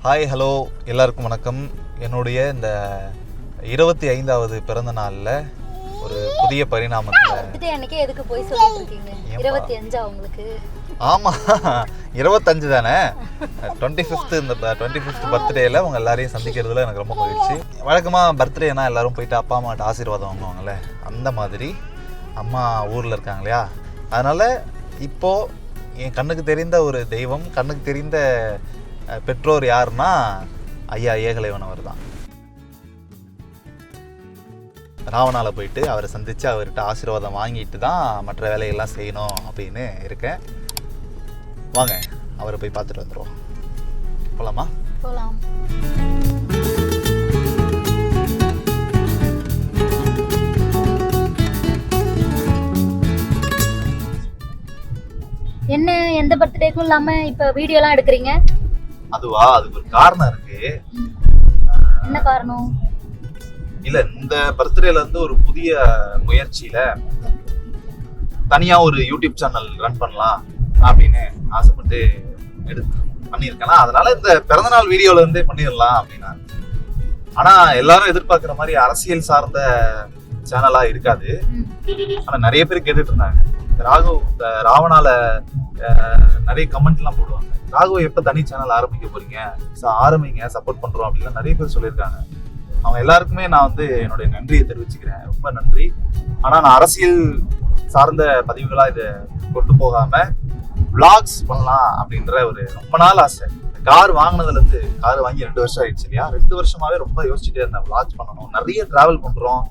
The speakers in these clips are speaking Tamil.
ஹாய் ஹலோ எல்லாருக்கும் வணக்கம். என்னுடைய இந்த 25வது பிறந்த நாளில் ஒரு புதிய பரிணாமத்தில் அன்னைக்கு எதுக்கு போய் சொல்லிட்டு இருக்கீங்க? 25 உங்களுக்கு? ஆமாம் 25 தானே. 25th இந்த 25th பர்த்டேயில் உங்கள் எல்லாரையும் சந்திக்கிறதுல எனக்கு ரொம்ப மகிழ்ச்சி. வழக்கமாக பர்த்டேனா எல்லோரும் போயிட்டு அப்பா அம்மாட்ட ஆசீர்வாதம் வாங்குவாங்கள்ல, அந்த மாதிரி அம்மா ஊரில் இருக்காங்க இல்லையா, அதனால் இப்போது என் கண்ணுக்கு தெரிந்த ஒரு தெய்வம், கண்ணுக்கு தெரிந்த பெற்றோர் யாருன்னா ஐயா ஏகலைவனவர் தான். ராவணாவில் போயிட்டு அவரை சந்தித்து அவர்கிட்ட ஆசீர்வாதம் வாங்கிட்டு தான் மற்ற வேலைகள்லாம் செய்யணும் அப்படின்னு இருக்கேன். வாங்க அவரை போய் பார்த்துட்டு வந்துடுவோம். போகலாமா? போகலாம். என்ன எந்த பர்த்டேக்கும் இல்லாமல் இப்போ வீடியோலாம் எடுக்கிறீங்க? அதுவா, அதுக்கு ஒரு காரணம் இருக்கு. என்ன காரணம்? இல்ல, இந்த பர்த்டேல இருந்து ஒரு புதிய முயற்சியில தனியா ஒரு யூடியூப் சேனல் ரன் பண்ணலாம் அப்படின்னு ஆசைப்பட்டு பண்ணியிருக்கேன். அதனால இந்த பிறந்தநாள் வீடியோல இருந்தே பண்ணிடலாம் அப்படின்னா, ஆனா எல்லாரும் எதிர்பார்க்கிற மாதிரி அரசியல் சார்ந்த சேனலா இருக்காது. ஆனா நிறைய பேர் கேட்டுட்டு இருந்தாங்க. ராவணால நிறைய கமெண்ட் எல்லாம் போடுவாங்க, ராகவ் எப்ப தனி சேனல் ஆரம்பிக்க போறீங்க, ஆரம்பிங்க, சப்போர்ட் பண்றோம் அப்படின்லாம் நிறைய பேர் சொல்லியிருக்காங்க. அவங்க எல்லாருக்குமே நான் வந்து என்னுடைய நன்றியை தெரிவிச்சுக்கிறேன், ரொம்ப நன்றி. ஆனா நான் அரசியல் சார்ந்த பதிவுகளா இதை கொண்டு போகாம விளாக்ஸ் பண்ணலாம் அப்படின்ற ஒரு ரொம்ப நாள் ஆசை. கார் வாங்கினதுல இருந்து, கார் வாங்கி 2 வருஷம் ஆயிடுச்சு இல்லையா, 2 வருஷமாவே ரொம்ப யோசிச்சுட்டே இருந்தேன். விளாக்ஸ் பண்ணணும், நிறைய டிராவல் பண்றோம்,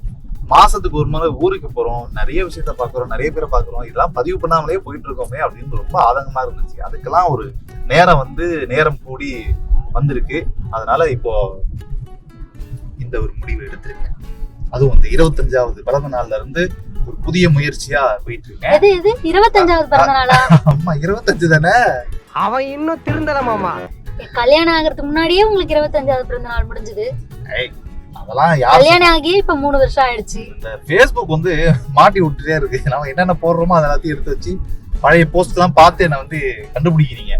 மாசத்துக்கு ஒரு முறை ஊருக்கு போறோம், நிறைய விஷயத்த பாக்குறோம், நிறைய பேரை பாக்குறோம், இதெல்லாம் பதிவு பண்ணாமலே போயிட்டு இருக்கோமே அப்படின்னு ரொம்ப ஆதங்கமா இருந்துச்சு. அதுக்கெல்லாம் ஒரு நேரம் கூடி வந்திருக்கு. அதனால இப்போ இந்த ஒரு முடிவு எடுத்திருக்கேன். அதுவும் வந்து 25வது பிறந்த நாள்ல இருந்து ஒரு புதிய முயற்சியா போயிட்டு இருக்கேன். 25வது பிறந்த நாளா? அம்மா 25 தானே. அவன் இன்னும் திருந்தல மாமா. கல்யாணம் ஆகிறதுக்கு முன்னாடியே உங்களுக்கு 25வது பிறந்த நாள் முடிஞ்சது. அதெல்லாம் கல்யாணம் ஆகி இப்ப 3 வருஷம் ஆயிடுச்சு. இந்த Facebook வந்து மாட்டி விட்டுட்டே இருக்கு. நம்ம என்னென்ன போடுறோமோ அதை எல்லாத்தையும் எடுத்து வச்சு பழைய போஸ்ட் எல்லாம் பார்த்து என்ன வந்து கண்டுபிடிக்கிறீங்க.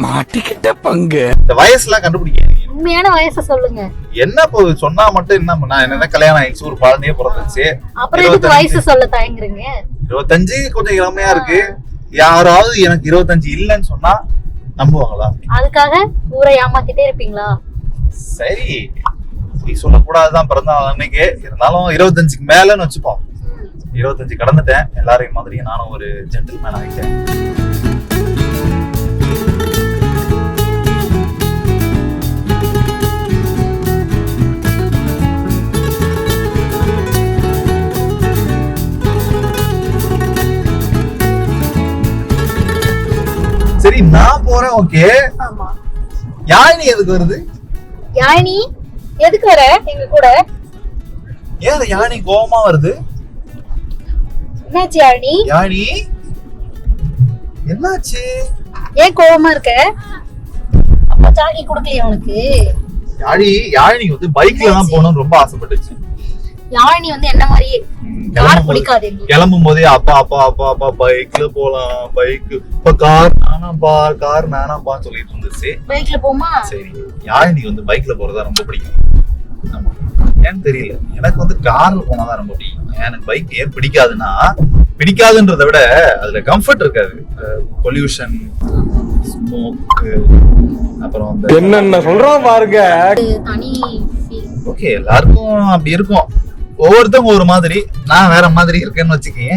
மாட்டிக்கிட்ட பங்கு. இந்த வயசுலாம் கண்டுபிடிக்கிறீங்க. உண்மையான வயசை சொல்லுங்க. என்ன சொன்னா மட்டும் என்ன, நான் என்ன கல்யாணம் ஆயிடுச்சு, ஒரு குழந்தையே பிறந்துச்சு, அப்புறம் எதுக்கு வயசு சொல்ல தயங்குறீங்க? 25 கொஞ்சம் இளமையா இருக்கு. யாராவது எனக்கு 25 இல்லைன்னு சொன்னா நம்புவாங்களா? அதுக்காக ஊரை ஏமாத்திட்டே இருப்பீங்களா? சரி, நீ சொல்லக்கூடாதுதான் பிறந்த நாள் அன்னைக்கு, இருந்தாலும் 25க்கு மேலன்னு வச்சுப்போம். 25 கடந்துட்டேன். எல்லாரையும் மாதிரி நானும் ஒரு ஜென்டில்மேன் ஆகிட்டேன். சரி, நான் போறேன். ஓகே, யாழினி எதுக்கு வருது? யாழினி எதுக்கு வர எங்க கூட? ஏன் யாழினி கோவமா வருது? என்னாச்சு யாழினி? யாழினி என்னாச்சு? ஏன் கோவமா இருக்க? அப்பா சாக்கி கொடுக்கலையா உனக்கு? யாழினி வந்து பைக்ல தான் போகணும்னு ரொம்ப ஆசைப்பட்டுச்சு. யாழினி வந்து என்ன மாதிரி கார் பிடிக்காது. கிளம்பும் போதே அப்பா அப்பா அப்பா அப்பா பைக்ல போலாம், பைக் இப்ப கார் நானாப்பான்னு சொல்லிட்டு இருந்துச்சு. பைக்ல போமா? சரி, யாழினி வந்து பைக்ல போறதா ரொம்ப பிடிக்கும். ஏன்னு தெரியல, எனக்கு வந்து கார்ல போனாதான் ரொம்ப பிடிக்கும். எனக்கு பைக் ஏன் பிடிக்காதுன்றத விட அதுல கம்ஃபர்ட் இருக்காது. பொல்யூஷன், ஸ்மோக், அப்புறம் என்னென்ன சொல்றோம் பாருங்க. தனி ஓகே, எல்லாருக்கும் அப்படி இருக்கும். ஒவ்வொருத்தவங்க ஒரு மாதிரி, நான் வேற மாதிரி இருக்கேன்னு வச்சுக்கீங்க.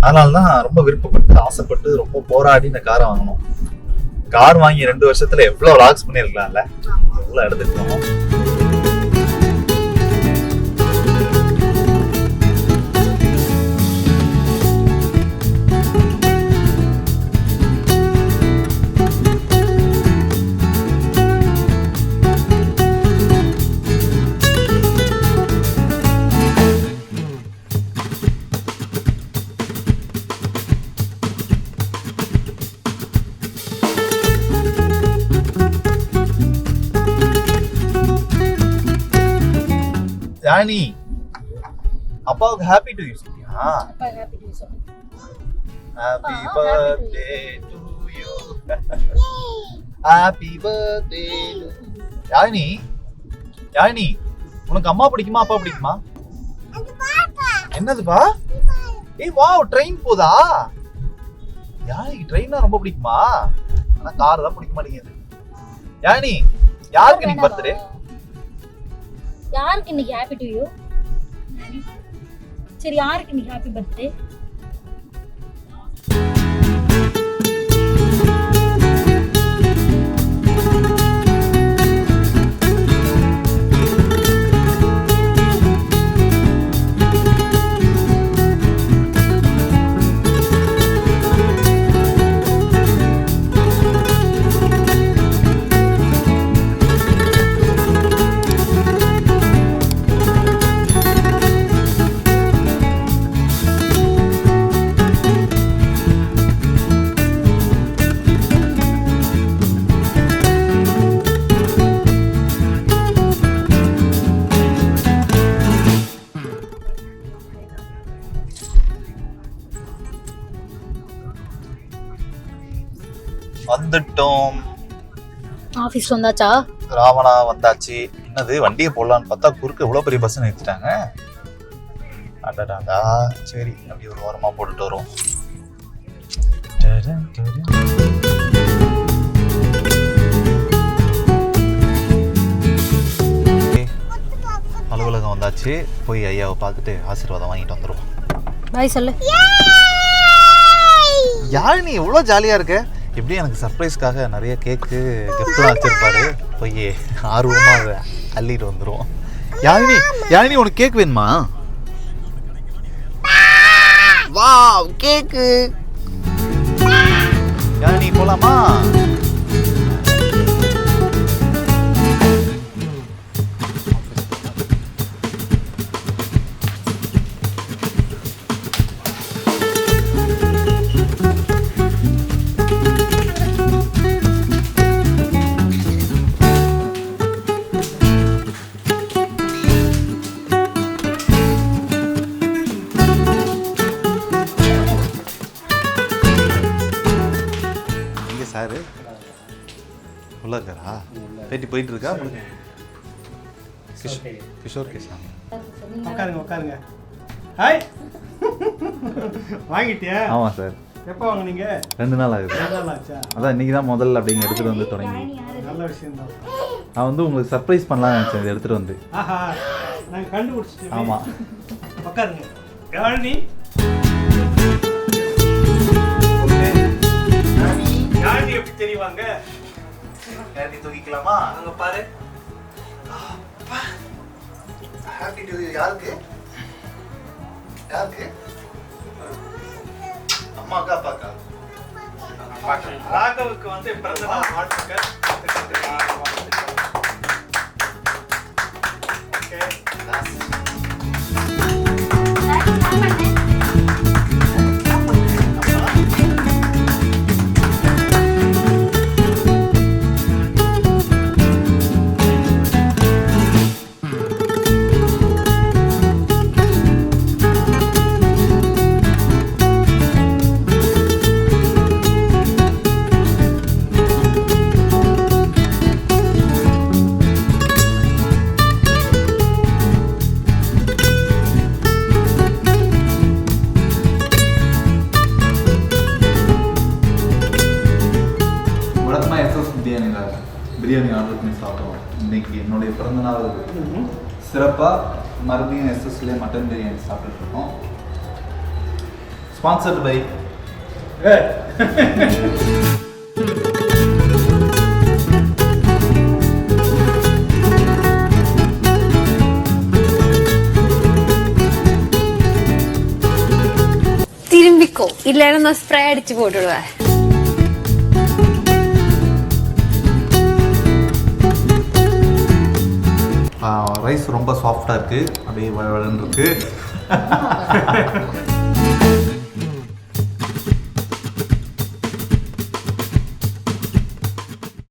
அதனாலதான் ரொம்ப விருப்பப்பட்டு ஆசைப்பட்டு ரொம்ப போராடி இந்த காரை வாங்கணும். கார் வாங்கி 2 வருஷத்துல எவ்வளவு லாக்ஸ் பண்ணிருக்கலாம்ல, எவ்வளவு எடுத்துக்கணும். யாழினி, அப்பாவுக்கு ஹாப்பி டு யூ சொல்லியா? Happy birthday to you. Happy birthday. Yazhini, Yazhini, உனக்கு அம்மா பிடிக்குமா அப்பா பிடிக்குமா? என்னதுப்பா? ஏய் வாவ், ட்ரெயின் போதா? யாழினிக்கு ட்ரெயின்னா ரொம்ப பிடிக்குமா? ஆனா கார் தான் பிடிக்க மாட்டேங்குது. யாழினி, யாருக்கு இன்னைக்கு பர்த்டே? யாருக்கு இன்னைக்கு ஹாப்பி டு யூ? சரி, யாருக்கு இன்னைக்கு ஹாப்பி பர்த்டே? வந்துட்டோம். ஆபீஸ்ல வந்தாச்சா? ராவணா வந்தாச்சு. என்னது வண்டியை போடலான்னு பார்த்தா குறுக்க இவ்வளோ பெரிய பஸ் நிறுத்திட்டாங்க. அடடாடா, சரி அப்படி ஒரு ஓரமா போட்டுட்டு வரும். அலுவலகம் வந்தாச்சு. போய் ஐயாவை பார்த்துட்டு ஆசீர்வாதம் வாங்கிட்டு வந்துடுவோம். பாய் சொல்லு. யாழினி எவ்வளோ ஜாலியாக இருக்க. எப்படி எனக்கு சர்ப்ரைஸ்க்காக நிறைய கேக்கு கிஃப்ட்லாம் வச்சிருப்பாரு. போய் ஆர்வமாக அள்ளிட்டு வந்துடுவோம். யாழினி, யாழினி உனக்கு கேக் வேணுமா? வாவ், கேக்கு. யாழினி போலாமா? சாரு உள்ள இருக்காரா? பேட்டி போயிட்டு இருக்கா? கிஷோர் கேஷா. உட்காருங்க உட்காருங்க. ஹாய். வாங்கிட்டியா? ஆமாம் சார். எப்போ வாங்குனீங்க? 2 நாள் ஆகுது. 2 நாள் ஆச்சா? அதான் இன்னைக்கு தான் முதல்ல அப்படிங்க எடுத்துகிட்டு வந்து தொடங்கி. நல்ல விஷயம் தான். நான் வந்து உங்களுக்கு சர்ப்ரைஸ் பண்ணலாம்னு நினச்சேன் இதை எடுத்துகிட்டு வந்து. ஆஹா, நாங்கள் கண்டுபிடிச்சிட்டோம். ஆமாம். உட்காருங்க. யாழினி, யாழினி எப்படி தெரியுவாங்க? யாழினி தூக்கிக்கலாமா? அங்க பாரு. Happy to you. யாருக்கு? யாருக்கு? அம்மாக்கா அப்பாக்கா? ராகவுக்கு வந்து பிறந்த நாள் வாழ்த்துக்கள். பிரியாணி ஆர்டர் பண்ணி சாப்பிட்டோம். இன்னைக்கு என்னுடைய பிறந்தநாள் சிறப்பாக மறுபடியும் எஸ்எஸ்லேயே மட்டன் பிரியாணி சாப்பிட்டுருக்கோம். ஸ்பான்சர்டு பை திரும்பிக்கோ, இல்லைன்னா நான் ஸ்ப்ரே அடிச்சு போட்டுடுவேன். ரைஸ் ரொம்ப சாஃப்டாக இருக்குது, அப்படியே வளன்னு இருக்குது.